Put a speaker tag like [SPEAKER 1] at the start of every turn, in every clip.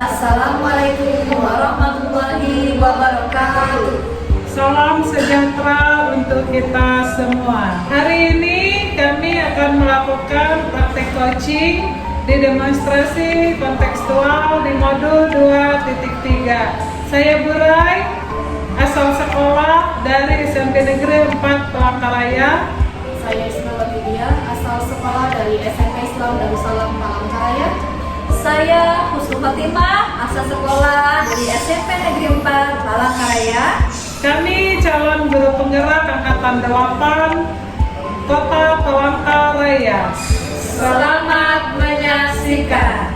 [SPEAKER 1] Assalamualaikum warahmatullahi wabarakatuh.
[SPEAKER 2] Salam sejahtera untuk kita semua. Hari ini kami akan melakukan praktek coaching di demonstrasi kontekstual di modul 2.3. Saya Burai, asal sekolah dari SMP Negeri 4 Palangkaraya.
[SPEAKER 1] Saya Ismawati Dia, asal sekolah dari SMP Islam Darussalam Palangkaraya. Saya Husnul Fatimah, asal sekolah dari SMP Negeri 4 Palangkaraya.
[SPEAKER 2] Kami calon guru penggerak angkatan 8 Kota Palangkaraya.
[SPEAKER 1] Selamat menyaksikan.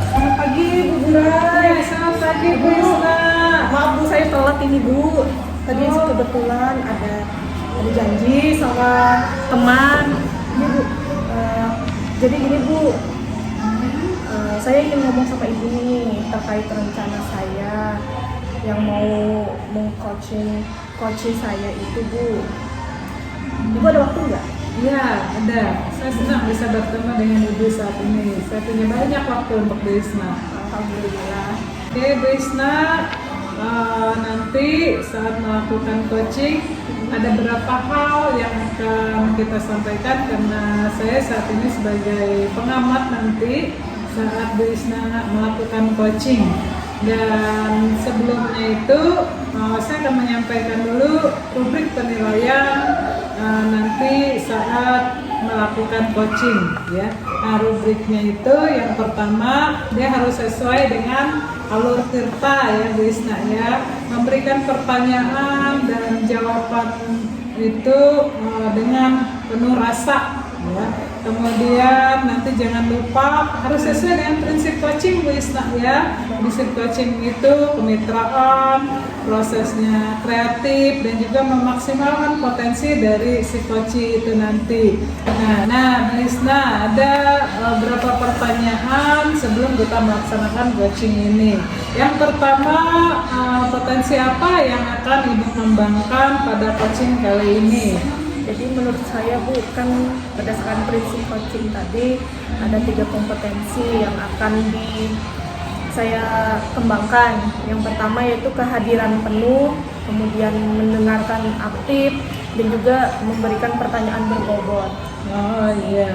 [SPEAKER 2] Selamat pagi Bu Burai. Selamat pagi Bu Isna.
[SPEAKER 3] Maaf Bu, saya telat ini Bu. Tadi kebetulan ada janji sama teman. Ini Bu, jadi gini Bu, saya ingin ngomong sama Ibu nih terkait rencana saya yang mau meng-coaching saya itu Bu. Ibu ada waktu nggak?
[SPEAKER 2] Iya, ada. Saya senang bisa bertemu dengan Ibu saat ini. Saya punya banyak waktu untuk Bu Isna.
[SPEAKER 3] Alhamdulillah.
[SPEAKER 2] Oke, Bu Isna, nanti saat melakukan coaching ada beberapa hal yang akan kita sampaikan karena saya saat ini sebagai pengamat nanti saat Bu Isna melakukan coaching. Dan sebelumnya itu saya akan menyampaikan dulu rubrik penilaian nanti saat melakukan coaching ya. Nah, rubriknya itu yang pertama dia harus sesuai dengan alur tirta ya Bu Isna ya, memberikan pertanyaan dan jawaban itu dengan penuh rasa ya. Kemudian nanti jangan lupa harus sesuai dengan prinsip coaching Bu Isna ya. Prinsip coaching itu kemitraan, prosesnya kreatif dan juga memaksimalkan potensi dari si coaching itu nanti. Nah Bu Isna ada beberapa pertanyaan sebelum kita melaksanakan coaching ini. Yang pertama, potensi apa yang akan Ibu kembangkan pada coaching kali ini?
[SPEAKER 3] Jadi menurut saya Bu, kan berdasarkan prinsip coaching tadi ada 3 kompetensi yang akan saya kembangkan. Yang pertama yaitu kehadiran penuh, kemudian mendengarkan aktif, dan juga memberikan pertanyaan berbobot.
[SPEAKER 2] Oh iya,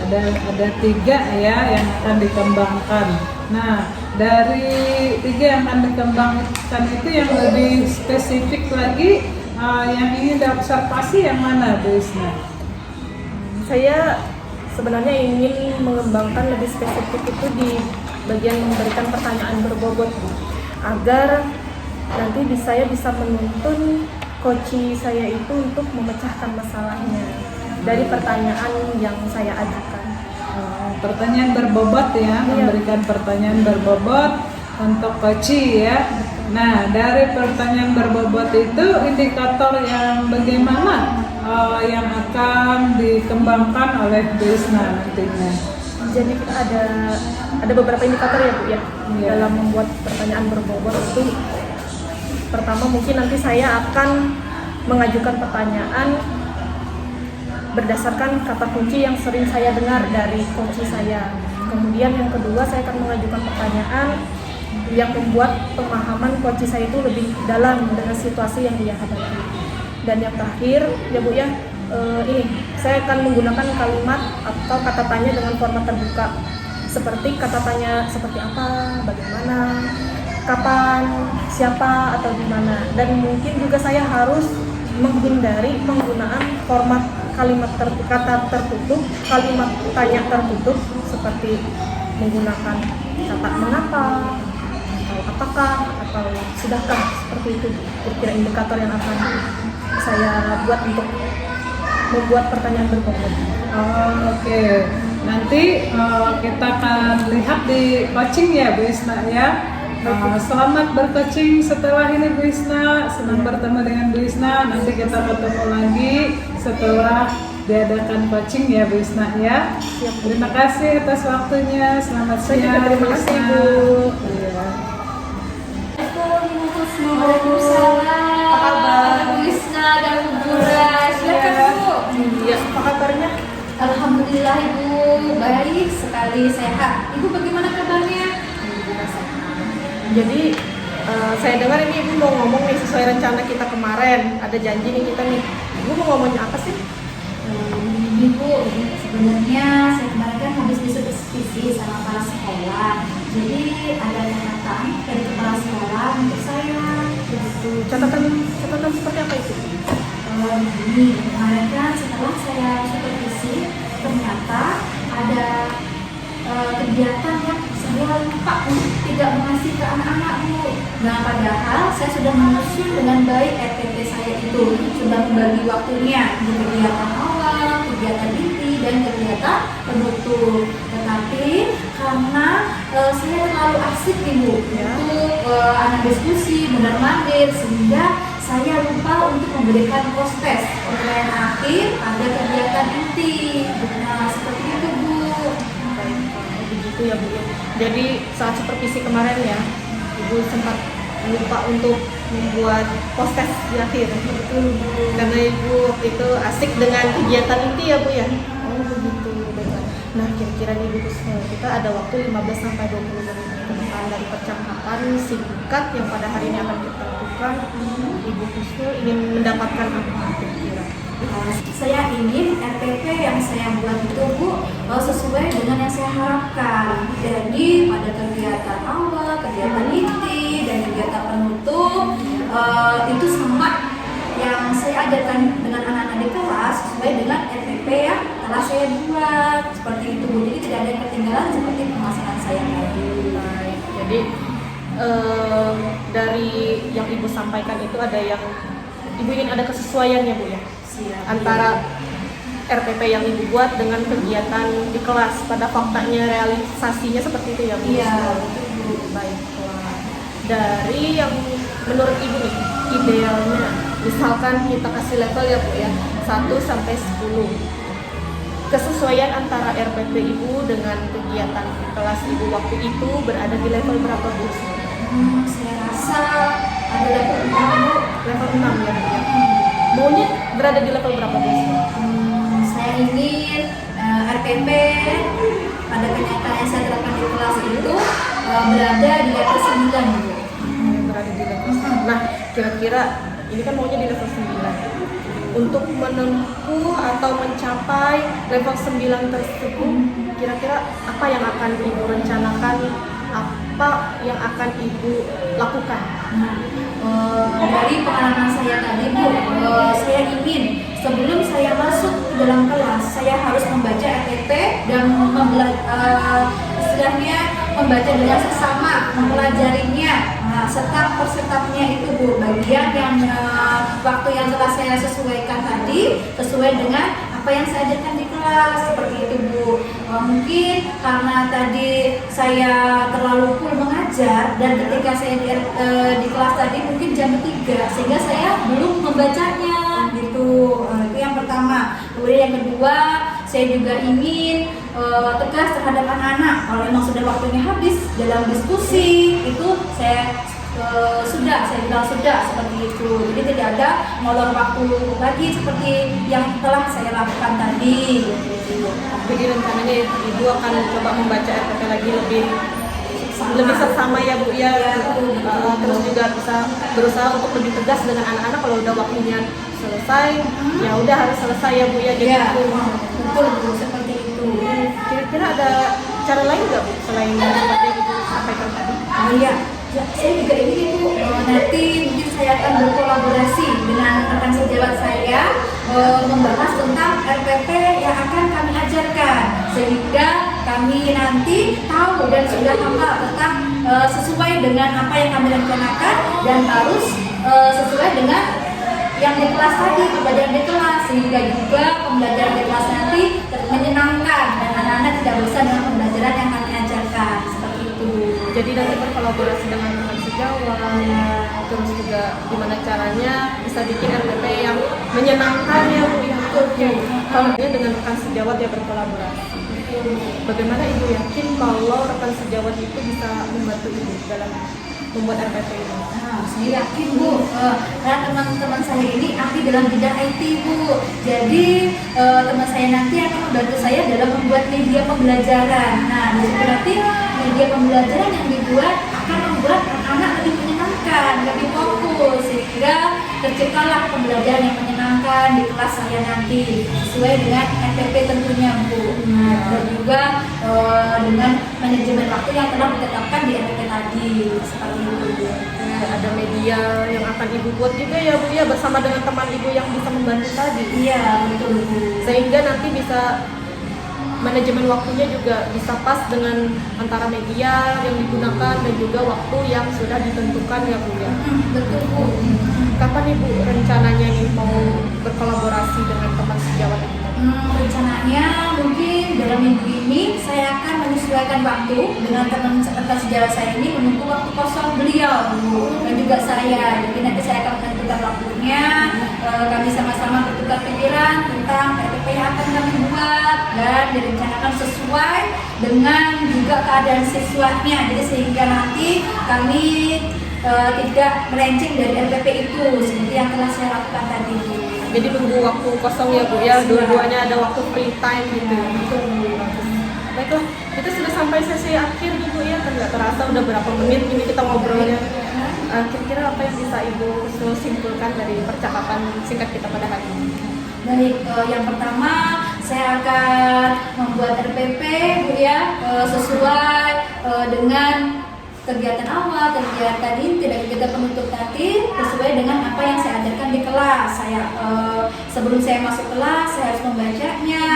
[SPEAKER 2] ada 3 ya yang akan dikembangkan. Nah, dari 3 yang akan dikembangkan itu yang lebih spesifik lagi, yang ingin diobservasi yang mana Bu Isna?
[SPEAKER 3] Saya sebenarnya ingin mengembangkan lebih spesifik itu di bagian memberikan pertanyaan berbobot Bu, agar nanti saya bisa menuntun coach saya itu untuk memecahkan masalahnya dari pertanyaan yang saya ajukan.
[SPEAKER 2] Pertanyaan berbobot ya, memberikan pertanyaan berbobot untuk coach ya. Nah, dari pertanyaan berbobot itu indikator yang bagaimana yang akan dikembangkan oleh Bu Isna nantinya?
[SPEAKER 3] Jadi kita ada beberapa indikator ya Bu ya, dalam membuat pertanyaan berbobot itu. Pertama mungkin nanti saya akan mengajukan pertanyaan berdasarkan kata kunci yang sering saya dengar dari coach saya. Kemudian yang kedua saya akan mengajukan pertanyaan yang membuat pemahaman coach saya itu lebih dalam dengan situasi yang dia hadapi. Dan yang terakhir ya Bu ya, ini saya akan menggunakan kalimat atau kata tanya dengan format terbuka, seperti kata tanya seperti apa, bagaimana, kapan, siapa, atau di mana. Dan mungkin juga saya harus menghindari penggunaan format kalimat kata tertutup, kalimat tanya tertutup, seperti menggunakan kata mengapa, atau apakah, atau sudahkah, seperti itu. Kira-kira indikator yang akan saya buat untuk membuat pertanyaan berbobot.
[SPEAKER 2] Oke. Nanti kita akan lihat di coaching ya Bu Isna ya. Selamat bercoaching setelah ini Bu Isna. Senang bertemu dengan Bu Isna. Nanti kita ketemu lagi setelah diadakan coaching ya Bu Isna ya.
[SPEAKER 3] Siap.
[SPEAKER 2] Terima kasih atas waktunya. Selamat siang.
[SPEAKER 3] Terima kasih Bu.
[SPEAKER 2] Iya.
[SPEAKER 1] Waalaikumsalam. Apa kabar? Bu Isna dan Bu Burai. kembali sehat. Ibu bagaimana kabarnya?
[SPEAKER 3] Alhamdulillah sehat. Jadi saya dengar ini Ibu mau ngomong nih sesuai rencana kita kemarin. Ada janji nih kita nih. Ibu mau ngomongin apa sih?
[SPEAKER 1] Ibu, sebenarnya saya kemarin kan habis diskusi sama kepala sekolah. Jadi ada catatan dari kepala sekolah untuk saya.
[SPEAKER 3] Begitu. Catatan seperti apa itu?
[SPEAKER 1] Begini, kemarin kan setelah saya supervisi ternyata ada kegiatan yang saya lupa untuk tidak mengasih ke anak-anak Bu. Nah padahal saya sudah menyusun dengan baik RPP saya itu, sudah membagi waktunya di kegiatan awal, kegiatan inti, dan kegiatan penutup. Tetapi karena saya terlalu asik Ibu untuk anak diskusi, benar-benar sehingga saya lupa untuk memberikan post-test penilaian akhir pada kegiatan inti. Nah seperti itu Bu.
[SPEAKER 3] Begitu ya Bu. Jadi saat supervisi kemarin ya, Ibu sempat lupa untuk membuat post-test di akhir. Betul Bu. Karena Ibu waktu itu asik dengan kegiatan inti ya Bu ya. Oh begitu. Baiklah. Nah kira-kira nih Bu Kusno, kita ada waktu 15 sampai 20 menit ke depan dari percakapan singkat yang pada hari ini akan kita lakukan. Ibu Kusno ingin mendapatkan apa kira-kira?
[SPEAKER 1] Saya ingin RPP yang saya buat itu Bu sesuai dengan yang saya harapkan. Jadi pada kegiatan awal, kegiatan inti, dan kegiatan penutup itu sama yang saya ajarkan dengan anak-anak di kelas sesuai dengan RPP yang telah saya buat. Seperti itu Bu. Jadi tidak ada yang ketinggalan seperti pemasaran saya tadi.
[SPEAKER 3] Baik. Jadi dari yang Ibu sampaikan itu ada yang Ibu ingin ada kesesuaiannya Bu ya? Antara RPP yang Ibu buat dengan kegiatan di kelas, pada faktanya realisasinya seperti itu ya Bu?
[SPEAKER 1] Iya.
[SPEAKER 3] Baiklah. Dari yang menurut Ibu nih, idealnya misalkan kita kasih level ya Bu ya, 1 sampai 10. Kesesuaian antara RPP Ibu dengan kegiatan di kelas Ibu waktu itu berada di level berapa Bu?
[SPEAKER 1] Saya rasa ada level 6 Bu.
[SPEAKER 3] Level 6 ya Bu ya? Maunya berada di level berapa Bu?
[SPEAKER 1] Saya ingin RPP pada kenyataan yang saya terapkan di kelas itu berada di level 9 Bu.
[SPEAKER 3] Berada di level 9. Nah, kira-kira ini kan maunya di level 9. Untuk menempuh atau mencapai level 9 tersebut, kira-kira apa yang akan Ibu rencanakan? Apa yang akan Ibu lakukan?
[SPEAKER 1] Dari pengalaman saya tadi Bu, saya ingin sebelum saya masuk ke dalam kelas, saya harus membaca RPP dan istilahnya membaca dengan sesama, mempelajarinya, setap per setapnya itu Bu, bagian yang waktu yang telah saya sesuaikan tadi sesuai dengan apa yang saya ajarkan di kelas, seperti itu Bu. Mungkin karena tadi saya terlalu full mengajar dan ketika saya di kelas tadi mungkin jam 3 sehingga saya belum membacanya gitu. Itu yang pertama. Kemudian yang kedua, saya juga ingin tegas terhadap anak-anak. Kalau memang sudah waktunya habis dalam diskusi itu saya bilang sudah seperti itu. Jadi tidak ada molor waktu lagi seperti yang telah saya lakukan tadi.
[SPEAKER 3] Jadi rencananya Ibu akan coba membaca RPP lagi lebih seksama ya Bu ya. Terus juga bisa berusaha untuk lebih tegas dengan anak-anak kalau udah waktunya selesai, ya udah harus selesai ya Bu ya. Jadi
[SPEAKER 1] betul Bu, seperti itu.
[SPEAKER 3] Kira-kira ada cara lain nggak Bu selain seperti yang Ibu sampaikan tadi?
[SPEAKER 1] Iya. Saya juga ingin Bu, nanti mungkin saya akan berkolaborasi dengan rekan sejawat saya membahas tentang RPP yang akan kami ajarkan sehingga kami nanti tahu dan sudah hafal tentang sesuai dengan apa yang kami rencanakan dan harus sesuai dengan yang di kelas tadi, pembelajaran di kelas, sehingga juga pembelajaran di kelas nanti menyenangkan dan anak-anak tidak bosan dengan pembelajaran yang kami ajarkan, seperti itu.
[SPEAKER 3] Jadi nanti berkolaborasi dengan teman sejawat, terus juga gimana caranya bisa bikin RPP yang menyenangkan ya Bu ya. Kalau dengan rekan sejawat ya berkolaborasi. Bagaimana Ibu yakin kalau rekan sejawat itu bisa membantu Ibu dalam membuat RPP ini?
[SPEAKER 1] Nah, saya yakin Bu, karena teman-teman saya ini ahli dalam bidang IT Bu. Jadi teman saya nanti akan membantu saya dalam membuat media pembelajaran. Nah, berarti media pembelajaran yang dibuat akan membuat anak lebih menyenangkan, lebih fokus, sehingga terciptalah pembelajaran yang menyenangkan di kelas saya nanti sesuai dengan RPP tentunya Bu. Nah, dan juga dengan manajemen waktu yang telah ditetapkan di RPP tadi seperti itu Bu.
[SPEAKER 3] Ada media yang akan ibu buat juga ya Bu ya, bersama dengan teman ibu yang bisa membantu tadi.
[SPEAKER 1] Iya betul Bu.
[SPEAKER 3] Sehingga nanti bisa manajemen waktunya juga bisa pas dengan antara media yang digunakan dan juga waktu yang sudah ditentukan ya Bu ya.
[SPEAKER 1] Betul Bu.
[SPEAKER 3] Kapan Ibu rencananya nih mau berkolaborasi dengan teman sejawat Ibu?
[SPEAKER 1] Rencananya mungkin dalam minggu ini saya akan menyesuaikan waktu dengan teman sejawat saya ini, menunggu waktu kosong beliau Bu, dan juga saya. Jadi nanti saya akan menentukan waktunya, kami sama-sama bertukar pikiran tentang RPP yang akan kami buat dan direncanakan sesuai dengan juga keadaan siswanya. Jadi sehingga nanti kami tidak melenceng dari RPP itu seperti yang telah saya lakukan tadi Bu.
[SPEAKER 3] Jadi nunggu waktu kosong ya Bu ya, dua-duanya ada waktu free time gitu. Baiklah, kita sudah sampai sesi akhir nih Bu ya, kan nggak terasa udah berapa menit ini kita ngobrolnya. Kira-kira apa yang bisa Ibu simpulkan dari percakapan singkat kita pada hari ini?
[SPEAKER 1] Baik, yang pertama saya akan membuat RPP Bu ya, sesuai dengan kegiatan awal, kegiatan inti dan kegiatan penutup nanti sesuai dengan apa yang saya ajarkan di kelas. Sebelum saya masuk kelas, saya harus membacanya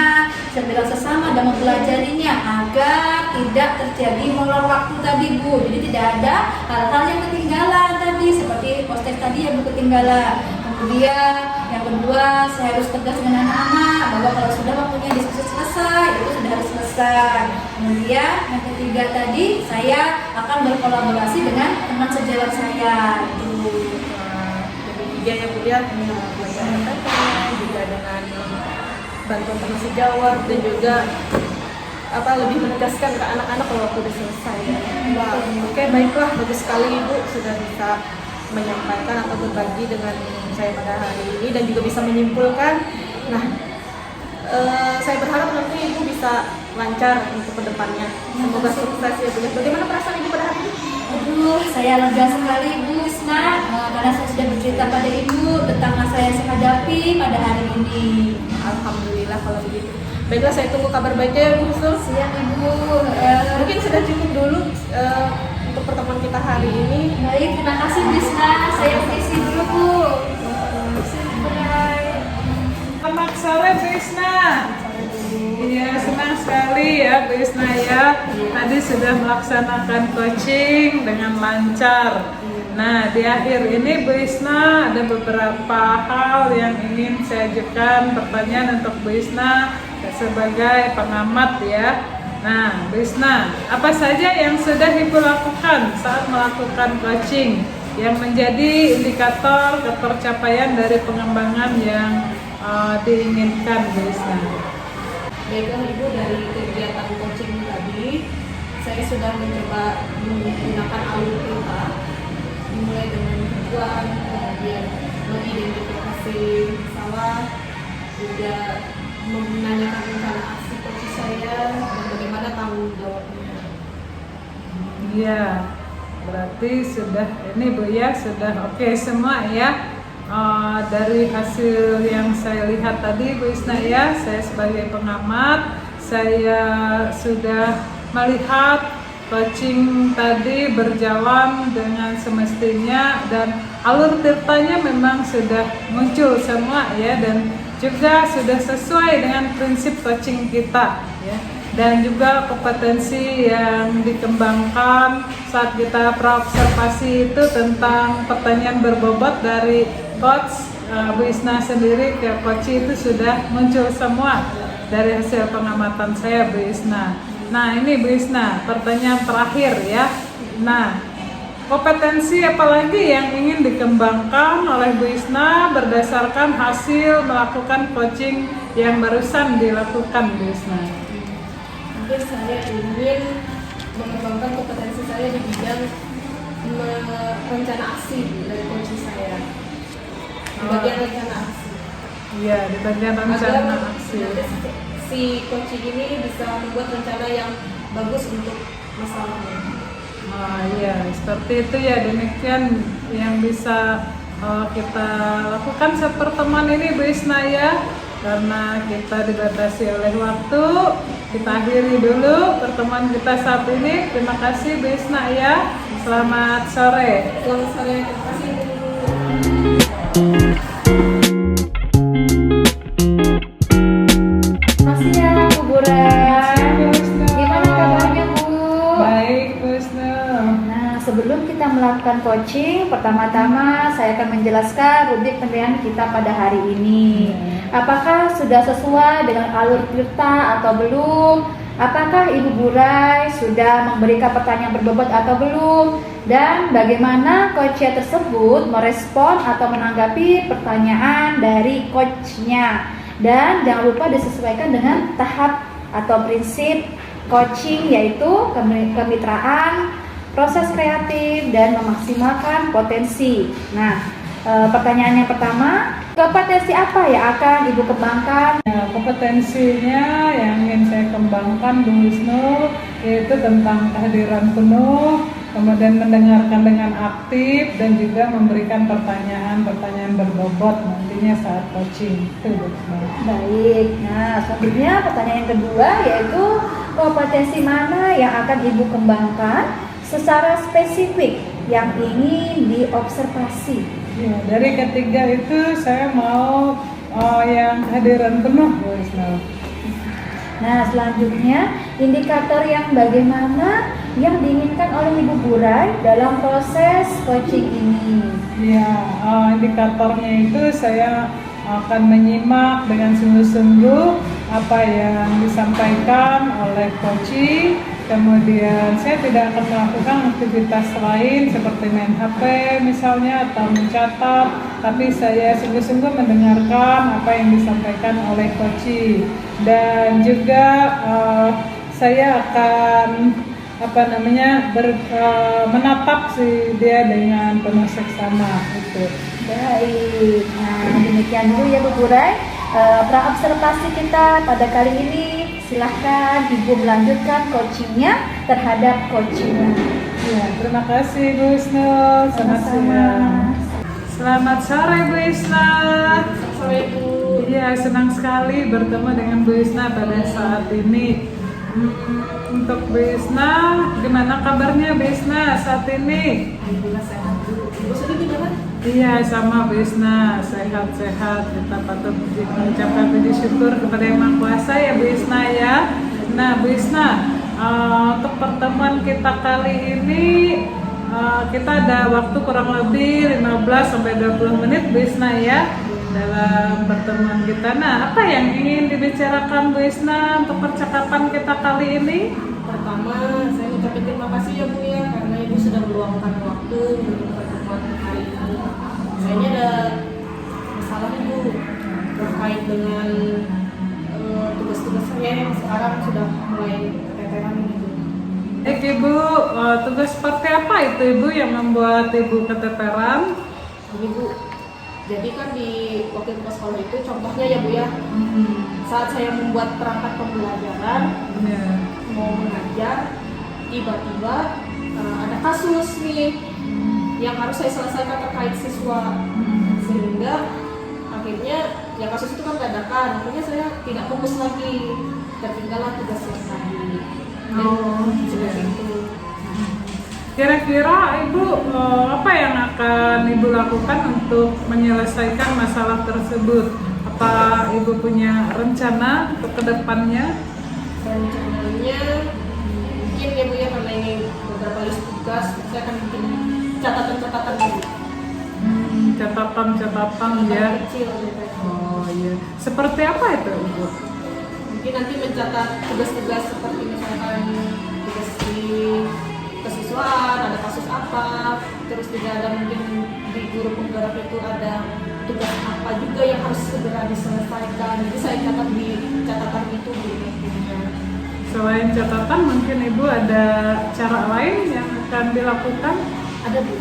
[SPEAKER 1] secara sesama dan mempelajarinya agar tidak terjadi molor waktu tadi Bu. Jadi tidak ada hal-hal yang ketinggalan tadi seperti poster tadi yang ketinggalan. Kemudian yang kedua, saya harus tegas dengan anak-anak bahwa kalau sudah waktunya diskusi selesai, itu sudah harus selesai. Kemudian yang ketiga tadi, saya akan berkolaborasi dengan teman sejawat saya.
[SPEAKER 3] Jadi tiga ya Bu ya, belajar RPP juga dengan bantuan teman sejawat dan juga lebih menegaskan ke anak-anak kalau waktu sudah selesai. Oke, baiklah, bagus sekali Ibu sudah bisa menyampaikan atau berbagi dengan saya pada hari ini dan juga bisa menyimpulkan. Nah, saya berharap nanti Ibu bisa lancar untuk kedepannya. Semoga sukses ya Bu. Bagaimana perasaan Ibu pada hari ini?
[SPEAKER 1] Aduh, saya lega sekali Bu Isna, karena saya sudah bercerita pada Ibu tentang masalah yang saya hadapi pada hari ini.
[SPEAKER 3] Alhamdulillah kalau begitu. Baiklah, saya tunggu kabar baiknya ya Bu Sul.
[SPEAKER 1] Siap Ibu.
[SPEAKER 3] Mungkin sudah cukup dulu untuk pertemuan kita hari ini.
[SPEAKER 1] Baik, terima kasih Bu Isna. Saya permisi dulu Bu.
[SPEAKER 2] Selamat sore Bu Isna. Iya, senang sekali ya Bu Isna ya. Tadi sudah melaksanakan coaching dengan lancar. Nah, di akhir ini Bu Isna ada beberapa hal yang ingin saya ajukan pertanyaan untuk Bu Isna sebagai pengamat ya. Nah, Bu Isna, apa saja yang sudah Ibu lakukan saat melakukan coaching yang menjadi indikator ketercapaian dari pengembangan yang diinginkan Bu Isna?
[SPEAKER 3] Baiklah Ibu, dari kegiatan coaching tadi saya sudah mencoba menggunakan alur cerita, dimulai dengan tujuan, kemudian mengidentifikasi masalah, juga menanyakan rencana aksi coach saya dan bagaimana tanggung jawabnya.
[SPEAKER 2] Iya, berarti sudah ini Bu ya, sudah oke semua ya. Dari hasil yang saya lihat tadi Bu Isna ya, saya sebagai pengamat, saya sudah melihat coaching tadi berjalan dengan semestinya dan alur ceritanya memang sudah muncul semua ya, dan juga sudah sesuai dengan prinsip coaching kita ya, dan juga kompetensi yang dikembangkan saat kita praobservasi itu tentang pertanyaan berbobot dari coach Bu Isna sendiri ke coach itu sudah muncul semua dari hasil pengamatan saya Bu Isna. Nah ini Bu Isna, pertanyaan terakhir ya. Nah, kompetensi apalagi yang ingin dikembangkan oleh Bu Isna berdasarkan hasil melakukan coaching yang barusan dilakukan Bu Isna?
[SPEAKER 3] Mungkin saya ingin mengembangkan kompetensi saya di bidang rencana aksi dari coach saya. Di bagian rencana aksi.
[SPEAKER 2] Iya, di bagian rencana aksi.
[SPEAKER 3] Si coach ini bisa membuat rencana yang bagus untuk masalahnya.
[SPEAKER 2] Iya, seperti itu ya, demikian yang bisa kita lakukan sepertemuan ini Bu Isna ya. Karena kita dibatasi oleh waktu, kita akhiri dulu pertemuan kita saat ini. Terima kasih Bu Isna ya. Selamat sore.
[SPEAKER 3] Selamat sore, terima kasih Bu.
[SPEAKER 1] Makasih ya Bu Burai. Gimana kabarnya Bu?
[SPEAKER 2] Baik Bu Isna.
[SPEAKER 1] Nah, sebelum kita melakukan coaching, pertama-tama saya akan menjelaskan rubrik penilaian kita pada hari ini. Apakah sudah sesuai dengan alur kita atau belum? Apakah Ibu Burai sudah memberikan pertanyaan berbobot atau belum? Dan bagaimana coachnya tersebut merespon atau menanggapi pertanyaan dari coachnya? Dan jangan lupa disesuaikan dengan tahap atau prinsip coaching, yaitu kemitraan, proses kreatif, dan memaksimalkan potensi. Nah, pertanyaan yang pertama, kompetensi apa yang akan Ibu kembangkan?
[SPEAKER 2] Nah, kompetensinya yang ingin saya kembangkan Bu Wisnu yaitu tentang kehadiran penuh, kemudian mendengarkan dengan aktif, dan juga memberikan pertanyaan-pertanyaan berbobot nantinya saat coaching. Itu Bu Wisnu.
[SPEAKER 1] Baik, nah selanjutnya pertanyaan yang kedua yaitu kompetensi mana yang akan Ibu kembangkan secara spesifik yang ingin diobservasi?
[SPEAKER 2] Ya, dari ketiga itu saya mau yang kehadiran penuh Bu Wisnu.
[SPEAKER 1] Nah, selanjutnya indikator yang bagaimana yang diinginkan oleh Ibu Burai dalam proses coaching ini?
[SPEAKER 2] Ya, indikatornya itu saya akan menyimak dengan sungguh-sungguh apa yang disampaikan oleh coaching. Kemudian saya tidak akan melakukan aktivitas lain seperti main HP misalnya atau mencatat, tapi saya sungguh-sungguh mendengarkan apa yang disampaikan oleh coaching. Dan juga saya akan menatap si dia dengan penuh seksama itu.
[SPEAKER 1] Baik, nah demikian dulu ya Bu Burai praobservasi kita pada kali ini. Silahkan Ibu melanjutkan coachingnya terhadap coachingnya.
[SPEAKER 2] Ya, terima kasih Bu Wisnu. Selamat siang. Selamat sore Bu Isna.
[SPEAKER 3] Selamat sore Bu.
[SPEAKER 2] Iya, senang sekali bertemu dengan Bu Isna pada saat ini. Untuk Bu Isna, gimana kabarnya Bu Isna saat ini?
[SPEAKER 3] Alhamdulillah sehat Bu. Ibu sendiri gimana?
[SPEAKER 2] Iya, sama Bu Isna, sehat-sehat. Kita patut mengucapkan puji syukur kepada Yang Maha Kuasa ya Bu Isna ya. Nah Bu Isna, untuk pertemuan kita kali ini kita ada waktu kurang lebih 15-20 menit Bu Isna ya dalam pertemuan kita. Nah, apa yang ingin dibicarakan Bu Isna untuk percakapan kita kali ini?
[SPEAKER 3] Pertama, saya ucapkan terima kasih ya Bu ya, karena Ibu sudah meluangkan waktu untuk pertemuan hari ini. Sayangnya ada masalah Ibu terkait dengan tugas-tugas saya yang sekarang sudah mulai keteteran ini Bu.
[SPEAKER 2] Ibu, tugas seperti apa itu Ibu yang membuat Ibu keteteran?
[SPEAKER 3] Ini Bu, jadi kan di waktu ke sekolah itu contohnya ya Bu ya, saat saya membuat perangkat pembelajaran, mau mengajar, tiba-tiba ada kasus nih yang harus saya selesaikan terkait siswa, sehingga akhirnya ya kasus itu kan dadakan, akhirnya saya tidak fokus lagi, tertinggallah tugas yang tadi. Seperti itu.
[SPEAKER 2] Kira-kira Ibu apa yang akan Ibu lakukan untuk menyelesaikan masalah tersebut? Apa Ibu punya rencana untuk kedepannya?
[SPEAKER 3] Rencananya mungkin ya Bu ya, karena ini beberapa list tugas, saya akan bikin catatan-catatan dulu.
[SPEAKER 2] Catatan ya.
[SPEAKER 3] Kecil gitu.
[SPEAKER 2] Oh iya. Seperti apa itu Ibu?
[SPEAKER 3] Mungkin nanti mencatat tugas-tugas seperti misalkan tugas di kesiswaan, ada kasus apa, terus juga ada mungkin di guru penggarap itu ada tugas apa juga yang harus segera diselesaikan. Jadi saya catat di catatan itu gitu.
[SPEAKER 2] Selain catatan, mungkin Ibu ada cara lain yang akan dilakukan?
[SPEAKER 1] Ada Bu.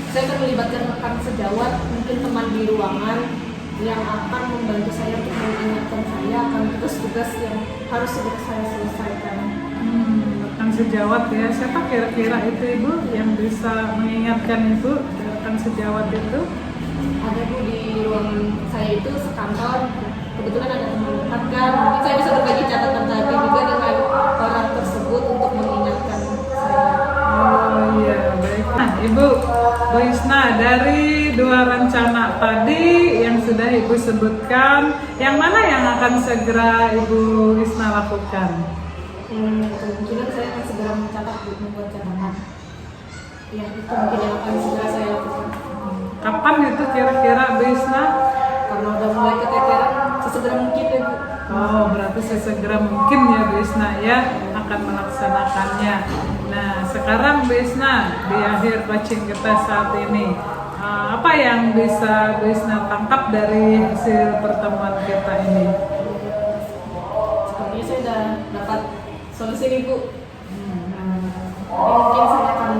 [SPEAKER 3] Saya akan melibatkan rekan sejawat, mungkin teman di ruangan yang akan membantu saya untuk mengingatkan saya akan tugas-tugas yang harus segera saya selesaikan.
[SPEAKER 2] Rekan sejawat ya, siapa kira-kira itu Ibu yang bisa mengingatkan Ibu, rekan sejawat itu?
[SPEAKER 3] Ada Bu di ruangan saya itu sekantor, kebetulan ada teman dekat kan, mungkin saya bisa berbagi catatan tadi juga dengan orang tersebut untuk mengingatkan saya.
[SPEAKER 2] Oh iya, baik. Nah, Ibu Bu Isna, dari dua rencana tadi yang sudah Ibu sebutkan, yang mana yang akan segera Ibu Isna lakukan?
[SPEAKER 3] Kemungkinan saya akan segera mencatat, membuat catatan. Ya, itu mungkin yang akan segera saya lakukan.
[SPEAKER 2] Kapan itu kira-kira Bu Isna?
[SPEAKER 3] Karena udah mulai keteteran, sesegera mungkin ya Bu.
[SPEAKER 2] Oh, berarti sesegera mungkin ya Bu Isna ya akan melaksanakannya. Nah, sekarang Bu Isna di akhir coaching kita saat ini, apa yang bisa Bu Isna tangkap dari hasil pertemuan kita ini?
[SPEAKER 3] Sepertinya saya sudah dapat solusi nih Bu. Mungkin saya akan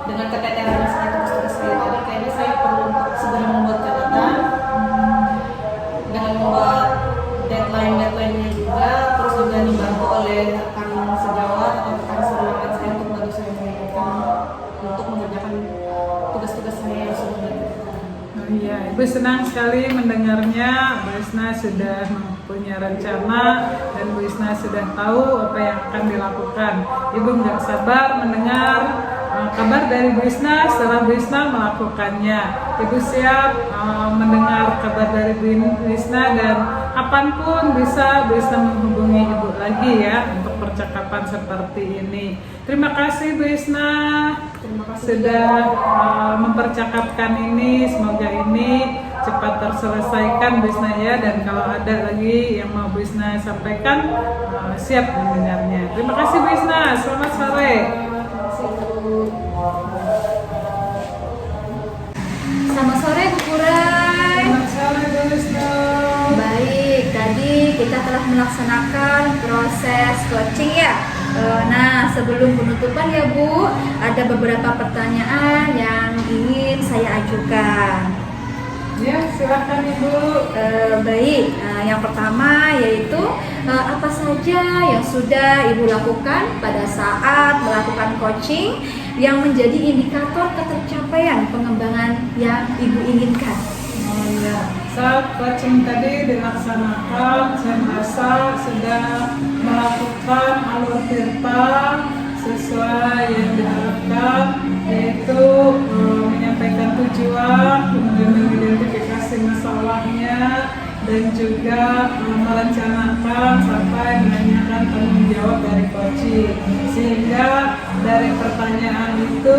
[SPEAKER 3] dengan keteteran saya tugas-tugas saya tadi, kayaknya saya perlu untuk segera membuat catatan dengan membuat deadline-nya juga, terus juga dibantu oleh rekan sejawat atau rekan seruangan saya untuk bantu saya mengingatkan untuk mengerjakan tugas-tugas saya yang sudah dilakukan.
[SPEAKER 2] Oh iya, Ibu senang sekali mendengarnya. Bu Isna sudah punya rencana dan Bu Isna sudah tahu apa yang akan dilakukan. Ibu nggak sabar mendengar kabar dari Bu Isna setelah Bu Isna melakukannya. Ibu siap mendengar kabar dari Bu Isna dan kapanpun bisa Bu Isna menghubungi Ibu lagi ya untuk percakapan seperti ini. Terima kasih Bu Isna.
[SPEAKER 3] Terima kasih
[SPEAKER 2] Sudah mempercakapkan ini, semoga ini cepat terselesaikan Bu Isna ya, dan kalau ada lagi yang mau Bu Isna sampaikan siap mendengarnya. Terima kasih Bu Isna, selamat sore.
[SPEAKER 1] Selamat sore Bu Burai.
[SPEAKER 2] Selamat sore Bu Isna.
[SPEAKER 1] Baik, tadi kita telah melaksanakan proses coaching ya. Nah, sebelum penutupan ya Bu, ada beberapa pertanyaan yang ingin saya ajukan.
[SPEAKER 2] Ya, silakan Ibu.
[SPEAKER 1] Baik, yang pertama yaitu apa saja yang sudah Ibu lakukan pada saat melakukan coaching yang menjadi indikator ketercapaian pengembangan yang Ibu inginkan.
[SPEAKER 2] Oh ya, saat coaching tadi dilaksanakan, saya merasa sudah melakukan alur tirta sesuai yang diharapkan, yaitu menyampaikan tujuan, kemudian mengidentifikasi masalahnya, dan juga merencanakan sampai menanyakan tanggung jawab dari coaching, sehingga dari pertanyaan itu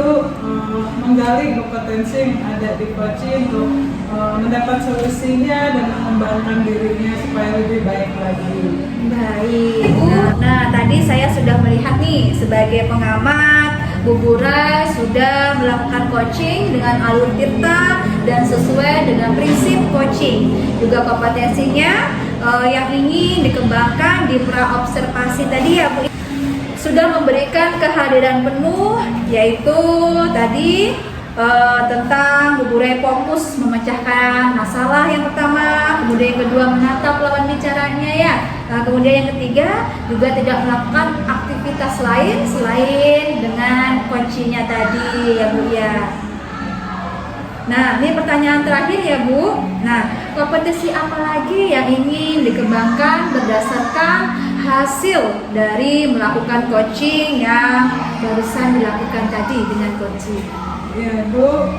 [SPEAKER 2] menggali kompetensi yang ada di coaching untuk mendapat solusinya dan mengembangkan dirinya supaya lebih baik lagi.
[SPEAKER 1] Baik, nah tadi saya sudah melihat nih sebagai pengamat Bu Burai sudah melakukan coaching dengan alur tirta dan sesuai dengan prinsip coaching. Juga kompetensinya yang ingin dikembangkan di praobservasi tadi ya Bu, sudah memberikan kehadiran penuh, yaitu tadi tentang Bu Burai fokus memecahkan masalah yang pertama, kemudian yang kedua menatap lawan bicaranya ya. Kemudian yang ketiga juga tidak melakukan aktivitas lain selain dengan coachingnya tadi ya Bu ya. Nah, ini pertanyaan terakhir ya Bu. Nah, kompetensi apa lagi yang ingin dikembangkan berdasarkan hasil dari melakukan coaching yang barusan dilakukan tadi dengan coaching?
[SPEAKER 2] Ya Bu,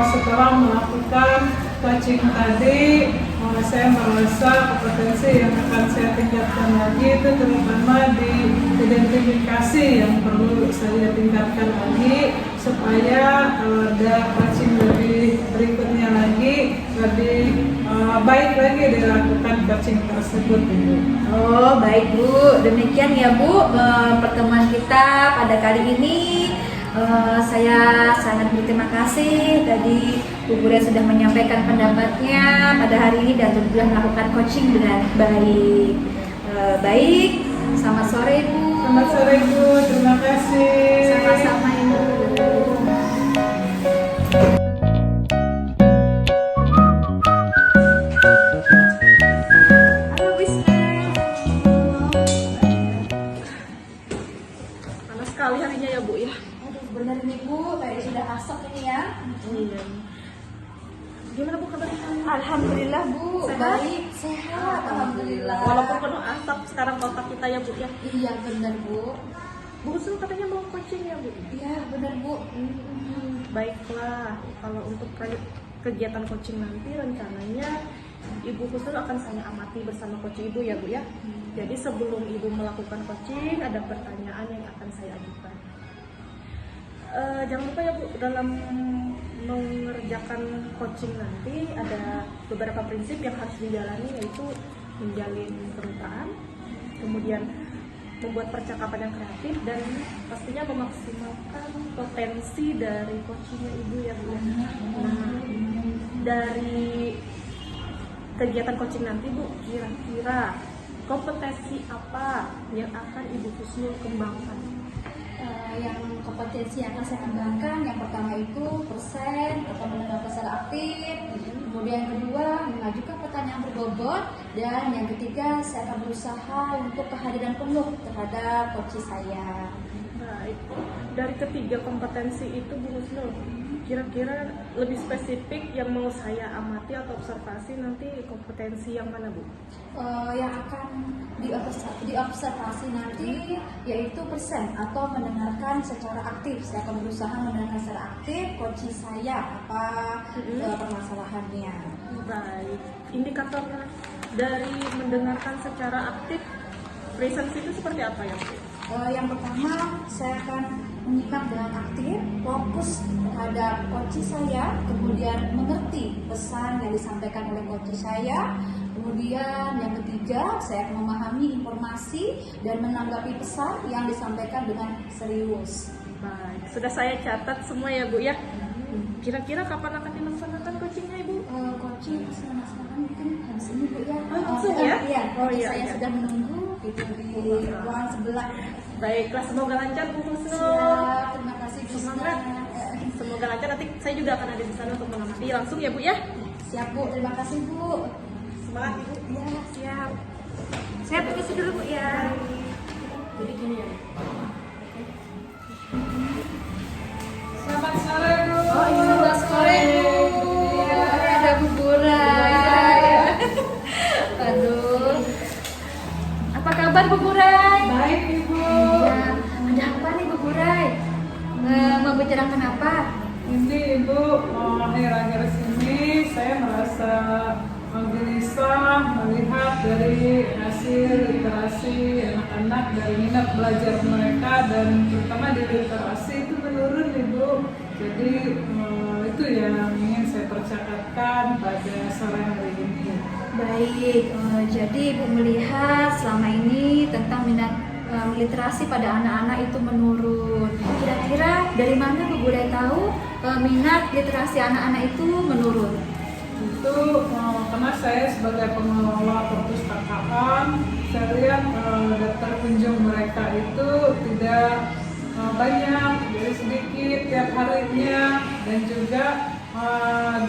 [SPEAKER 2] setelah melakukan coaching tadi, saya merasa kompetensi yang akan saya tingkatkan lagi itu terutama di identifikasi yang perlu saya tingkatkan lagi supaya ada coaching lebih berikutnya lagi lebih baik lagi dilakukan coaching tersebut Bu.
[SPEAKER 1] Oh baik Bu, demikian ya Bu pertemuan kita pada kali ini. Saya sangat berterima kasih tadi Bu Burai sudah menyampaikan pendapatnya pada hari ini dan sudah melakukan coaching dengan baik. Baik, selamat sore Bu.
[SPEAKER 2] Selamat sore Bu, terima kasih.
[SPEAKER 1] Sama-sama Ibu. Halo Wisnu.
[SPEAKER 3] Panas sekali harinya ya Bu ya.
[SPEAKER 1] Aduh, bener nih Bu, kayak sudah asap ini ya.
[SPEAKER 3] Iya. Gimana Bu kabarnya?
[SPEAKER 1] Alhamdulillah Bu,
[SPEAKER 3] Sehat?
[SPEAKER 1] baik, sehat, alhamdulillah.
[SPEAKER 3] Walaupun penuh asap sekarang kota kita ya Bu ya.
[SPEAKER 1] Iya bener Bu,
[SPEAKER 3] Bu Husnul katanya mau coaching ya Bu.
[SPEAKER 1] iya bener Bu.
[SPEAKER 3] Baiklah, kalau untuk kegiatan coaching nanti rencananya Ibu Husnul akan saya amati bersama coach Ibu ya Bu ya. Jadi sebelum Ibu melakukan coaching ada pertanyaan yang akan saya ajukan. Jangan lupa ya Bu, dalam mengerjakan coaching nanti ada beberapa prinsip yang harus dijalani, yaitu menjalin kemitraan, kemudian membuat percakapan yang kreatif, dan pastinya memaksimalkan potensi dari coachingnya Ibu ya Bu. Nah, dari kegiatan coaching nanti Bu, kira-kira kompetensi apa yang akan Ibu Husnul kembangkan?
[SPEAKER 1] Yang kompetensi yang akan saya kembangkan, yang pertama itu persen atau mendengar secara aktif, kemudian yang kedua mengajukan pertanyaan berbobot, dan yang ketiga saya akan berusaha untuk kehadiran penuh terhadap coach saya.
[SPEAKER 3] Baik, dari ketiga kompetensi itu Bu Husnul, kira-kira lebih spesifik yang mau saya amati atau observasi nanti kompetensi yang mana Bu?
[SPEAKER 1] Yang akan diobservasi nanti yaitu persen atau mendengarkan secara aktif. Saya akan berusaha mendengarkan secara aktif coach saya apa permasalahannya.
[SPEAKER 3] Baik, indikator dari mendengarkan secara aktif presence itu seperti apa ya Bu?
[SPEAKER 1] Yang pertama, saya akan menyimak dengan aktif, fokus terhadap coach saya, kemudian mengerti pesan yang disampaikan oleh coach saya. Kemudian yang ketiga, saya akan memahami informasi dan menanggapi pesan yang disampaikan dengan serius.
[SPEAKER 3] Baik, sudah saya catat semua ya Bu ya. Kira-kira kapan akan dilaksanakan coachingnya Ibu?
[SPEAKER 1] Coaching sekarang mungkin habis ini Bu ya.
[SPEAKER 3] Langsung ya?
[SPEAKER 1] Iya, coach
[SPEAKER 3] iya,
[SPEAKER 1] saya
[SPEAKER 3] iya.
[SPEAKER 1] sudah menunggu itu di ruangan sebelah.
[SPEAKER 3] Baiklah, semoga lancar Bu Husnul.
[SPEAKER 1] Siap, terima kasih Bu.
[SPEAKER 3] Semangat. Semoga lancar, nanti saya juga akan ada di sana untuk mengamati langsung ya Bu ya.
[SPEAKER 1] Siap Bu, terima kasih Bu.
[SPEAKER 3] Semangat Ibu.
[SPEAKER 1] Iya, siap. Saya permisi dulu Bu ya.
[SPEAKER 3] Jadi gini ya.
[SPEAKER 2] Selamat sore Bu.
[SPEAKER 1] Oh, selamat sore Bu.
[SPEAKER 2] Iya.
[SPEAKER 1] Ada Bu Burai. Aduh. Apa kabar Bu Burai?
[SPEAKER 2] Baik Ibu.
[SPEAKER 1] Ya, ada apa nih Bu Burai? Mau bicarakan apa?
[SPEAKER 2] Ini Ibu, akhir-akhir sini saya merasa gelisah melihat dari hasil literasi anak-anak dari minat belajar mereka, dan terutama di literasi itu menurun Ibu. Jadi itu yang ingin saya percakapkan pada sore hari ini.
[SPEAKER 1] Baik, jadi Ibu melihat selama ini tentang minat literasi pada anak-anak itu menurun. Kira-kira dari mana Bu Burai tahu minat literasi anak-anak itu menurun?
[SPEAKER 2] Itu karena saya sebagai pengelola perpustakaan, saya lihat daftar kunjung mereka itu tidak banyak, jadi sedikit tiap harinya, dan juga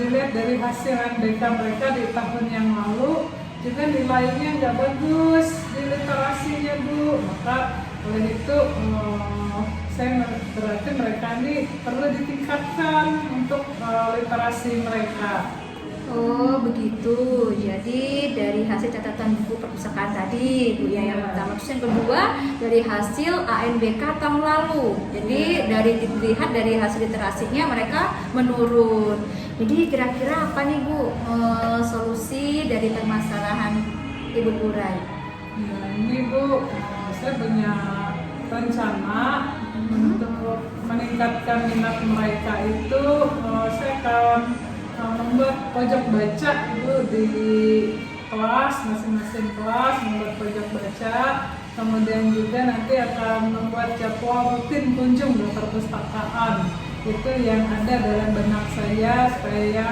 [SPEAKER 2] dilihat dari hasil MBK mereka di tahun yang lalu juga nilainya nggak bagus di literasinya Bu. Maka oleh itu saya berarti mereka ini perlu ditingkatkan untuk literasi mereka.
[SPEAKER 1] Oh begitu, jadi dari hasil catatan buku perpustakaan tadi Bu ya yang pertama, terus yang kedua dari hasil ANBK tahun lalu. Jadi dari dilihat dari hasil literasinya mereka menurun. Jadi kira-kira apa nih Bu solusi dari permasalahan Ibu Burai?
[SPEAKER 2] Nah ini Bu, saya punya rencana untuk meningkatkan minat mereka itu. Saya akan membuat pojok baca itu di kelas, masing-masing kelas membuat pojok baca. Kemudian juga nanti akan membuat jadwal rutin kunjung ke perpustakaan. itu yang ada dalam benak saya supaya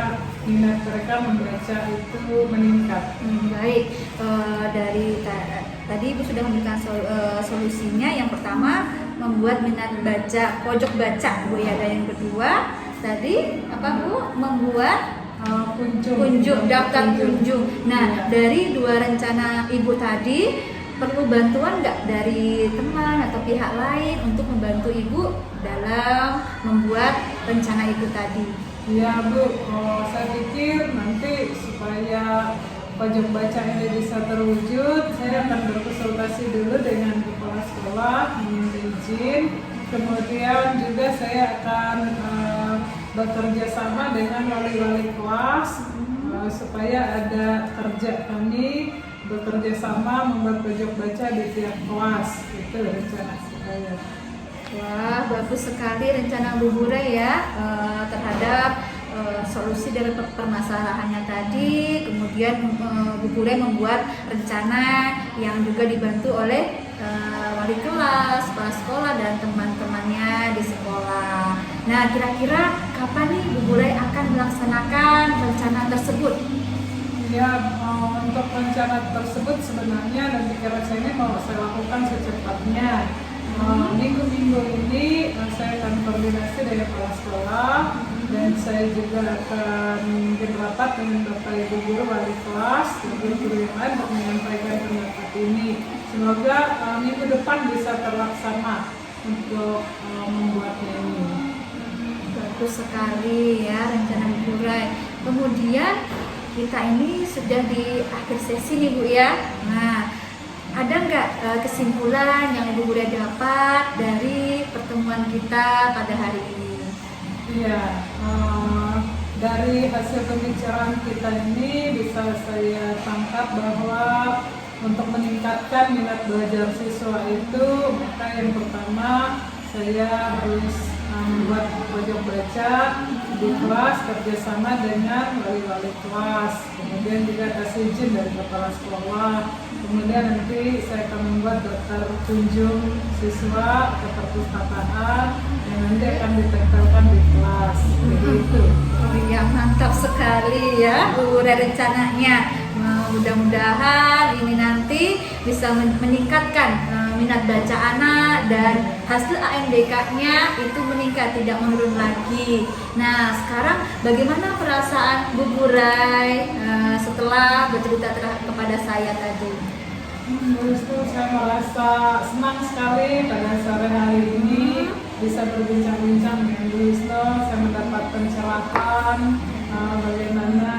[SPEAKER 2] minat mereka membaca itu meningkat.
[SPEAKER 1] Baik, tadi Ibu sudah memberikan solusinya. Yang pertama membuat minat baca, pojok baca Bu ya. Dan yang kedua tadi apa Bu? Membuat kunjung, daftar kunjung. Nah, dari dua rencana Ibu tadi perlu bantuan nggak dari teman atau pihak lain untuk membantu Ibu dalam membuat rencana Ibu tadi?
[SPEAKER 2] Ya Bu, saya pikir nanti supaya pojok baca ini bisa terwujud, saya akan berkonsultasi dulu dengan kepala sekolah, meminta izin. Kemudian juga saya akan bekerja sama dengan wali-wali kelas supaya ada kerja kami bekerja sama membuat pojok baca di tiap kelas. Itu rencana saya.
[SPEAKER 1] Wah, bagus sekali rencana Bu Burai ya terhadap solusi dari permasalahannya tadi. Kemudian Bu Burai membuat rencana yang juga dibantu oleh wali kelas, kepala sekolah dan teman-temannya di sekolah. Nah, kira-kira kapan nih Bu Burai akan melaksanakan rencana tersebut?
[SPEAKER 2] Ya, untuk rencana tersebut sebenarnya nanti kira-kira ini mau saya lakukan secepatnya. Minggu-minggu ini saya akan koordinasi dengan kepala sekolah dan saya juga akan berapat dengan Bapak Ibu guru wali kelas dan guru-guru yang lain untuk menyampaikan pendapat ini. Semoga minggu depan bisa terlaksana untuk membuatnya ini.
[SPEAKER 1] Bagus sekali ya rencana Bu Burai. Kemudian kita ini sudah di akhir sesi nih Bu ya. Nah, ada nggak kesimpulan yang Ibu Burai dapat dari pertemuan kita pada hari ini?
[SPEAKER 2] Iya, dari hasil pembicaraan kita ini bisa saya tangkap bahwa untuk meningkatkan minat belajar siswa itu, maka yang pertama saya harus membuat pojok baca di kelas kerjasama dengan wali-wali kelas, kemudian juga kasih izin dari kepala sekolah, kemudian nanti saya akan membuat daftar kunjung siswa ke perpustakaan yang nanti akan ditempelkan di kelas. Begitu.
[SPEAKER 1] Oh ya, mantap sekali ya Bu Burai rencananya. Mudah-mudahan ini nanti bisa meningkatkan minat baca anak dan hasil AMDK-nya itu meningkat, tidak menurun lagi. Nah, sekarang bagaimana perasaan Bu Burai setelah bercerita kepada saya tadi?
[SPEAKER 2] Saya merasa senang sekali pada sore hari ini bisa berbincang-bincang dengan Bu Wisnu. Saya mendapat pencerahan bagaimana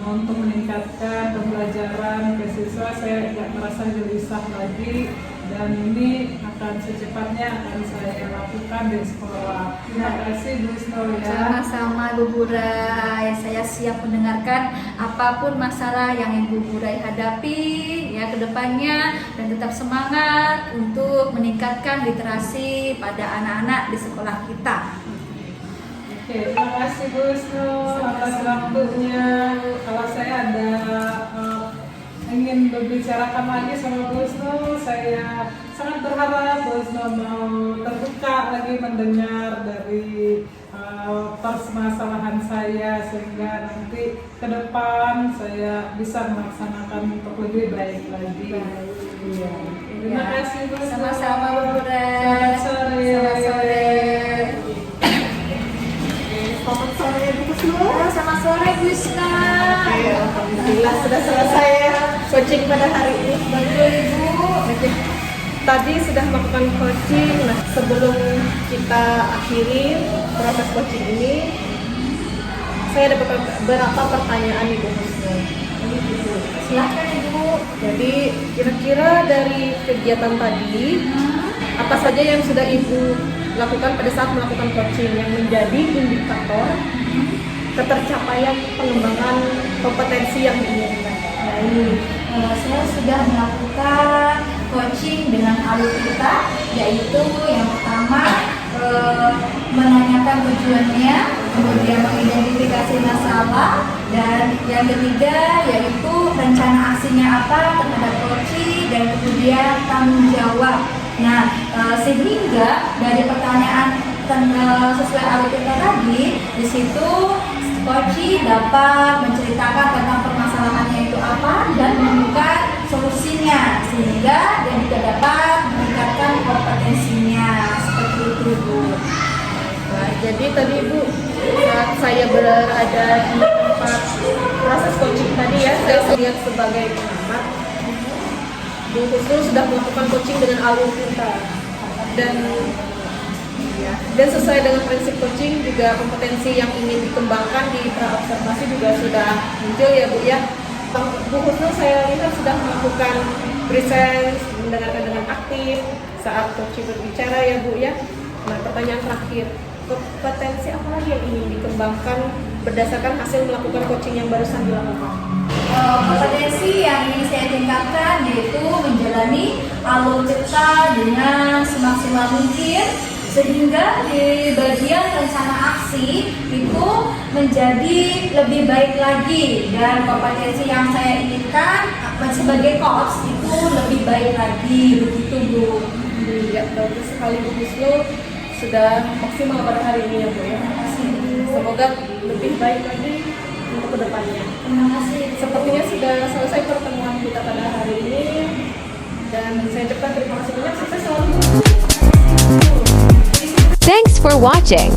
[SPEAKER 2] untuk meningkatkan pembelajaran ke siswa. Saya tidak merasa gelisah lagi dan ini akan secepatnya akan saya lakukan di sekolah. Terima kasih Bu Wisnu ya.
[SPEAKER 1] Sama-sama Bu Burai, saya siap mendengarkan apapun masalah yang Ibu Burai hadapi ya ke depannya, dan tetap semangat untuk meningkatkan literasi pada anak-anak di sekolah kita.
[SPEAKER 2] Oke, terima kasih Bu Wisnu atas waktunya. Kalau saya ada ingin berbicarakan lagi sama Bu Wisnu, saya sangat berharap Bu Wisnu mau terbuka lagi mendengar dari permasalahan saya sehingga nanti ke depan saya bisa melaksanakan untuk lebih baik lagi. Iya. Terima kasih Bu Wisnu.
[SPEAKER 1] Sama-sama Bu Burai.
[SPEAKER 2] Selamat sore.
[SPEAKER 1] Selamat sore.
[SPEAKER 4] Selamat sore Bu Wisnu.
[SPEAKER 1] Selamat sore Bu Wisnu.
[SPEAKER 4] Oke, alhamdulillah sudah selesai ya coaching pada hari ini.
[SPEAKER 1] Betul Ibu.
[SPEAKER 4] Oke. Tadi sudah melakukan coaching. Nah, sebelum kita akhiri proses coaching ini, saya ada beberapa pertanyaan nih Bu Wisnu.
[SPEAKER 1] Silakan Ibu.
[SPEAKER 4] Jadi kira-kira dari kegiatan tadi, apa saja yang sudah Ibu lakukan pada saat melakukan coaching yang menjadi indikator ketercapaian pengembangan kompetensi yang diinginkan?
[SPEAKER 1] Saya sudah melakukan coaching dengan alur kita, yaitu yang pertama menanyakan tujuannya, kemudian mengidentifikasi masalah, dan yang ketiga yaitu rencana aksinya apa terhadap coaching, dan kemudian tanggung jawab. Nah, sehingga dari pertanyaan sesuai Alutita tadi, di situ coaching dapat menceritakan tentang permasalahannya itu apa dan menemukan solusinya, sehingga dia juga dapat meningkatkan kompetensinya. Seperti itu, Bu.
[SPEAKER 4] Nah, jadi tadi Bu, saat saya berada di tempat proses coaching tadi ya, saya lihat sebagai pengamat, Bu Husnul sudah melakukan coaching dengan Alutita dan sesuai dengan prinsip coaching juga kompetensi yang ingin dikembangkan di praobservasi juga sudah muncul ya Bu ya. Bu Husnul saya lihat sudah melakukan presence, mendengarkan dengan aktif saat coaching berbicara ya Bu ya. Nah, pertanyaan terakhir, kompetensi apa lagi yang ingin dikembangkan berdasarkan hasil melakukan coaching yang barusan dilakukan?
[SPEAKER 1] Kompetensi yang ingin saya tingkatkan yaitu menjalani Alutita dengan semaksimal mungkin, sehingga di bagian rencana aksi itu menjadi lebih baik lagi, dan kompetensi yang saya inginkan sebagai coach itu lebih baik lagi, begitu Bu.
[SPEAKER 4] Ya, bagus sekali Bu Husnul, sudah maksimal pada hari ini ya Bu ya. Semoga lebih baik lagi untuk kedepannya.
[SPEAKER 1] Terima kasih.
[SPEAKER 4] Sepertinya sudah selesai pertemuan kita pada hari ini, dan saya ucapkan terima kasih banyak, sukses selalu.
[SPEAKER 5] Thanks for watching.